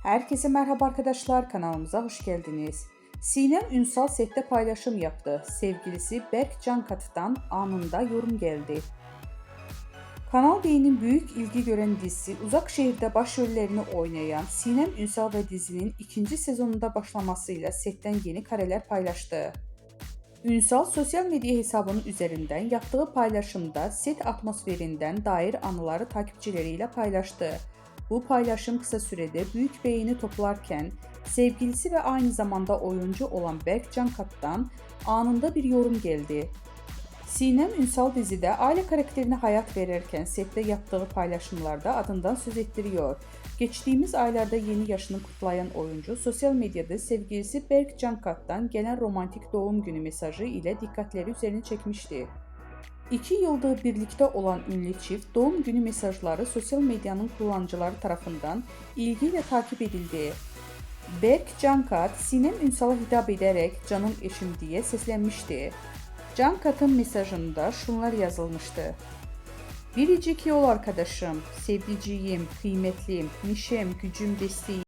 Herkese merhaba arkadaşlar, kanalımıza hoş geldiniz. Sinem Ünsal sette paylaşım yaptı. Sevgilisi Berk Cankatı'dan anında yorum geldi. Kanal D'nin büyük ilgi gören dizisi Uzak Şehir'de başrollerini oynayan Sinem Ünsal ve dizinin ikinci sezonunda başlamasıyla setten yeni kareler paylaştı. Ünsal sosyal medya hesabının üzerinden yaptığı paylaşımda set atmosferinden dair anıları takipçileriyle paylaştı. Bu paylaşım kısa sürede büyük beğeni toplarken sevgilisi ve aynı zamanda oyuncu olan Berk Cankat'tan anında bir yorum geldi. Sinem Ünsal dizide aile karakterine hayat verirken sette yaptığı paylaşımlarda adından söz ettiriyor. Geçtiğimiz aylarda yeni yaşını kutlayan oyuncu sosyal medyada sevgilisi Berk Cankat'tan gelen romantik doğum günü mesajı ile dikkatleri üzerine çekmişti. 2 yıldır birlikte olan ünlü çift doğum günü mesajları sosyal medyanın kullanıcıları tarafından ilgiyle takip edildi. Berk Cankat, Sinem Ünsal'a hitap ederek "Canım eşim" diye seslenmişti. Cankat'ın mesajında şunlar yazılmıştı: "Biricik yol arkadaşım, sevdiceğim, kıymetlim, neşem, gücüm, desteğim."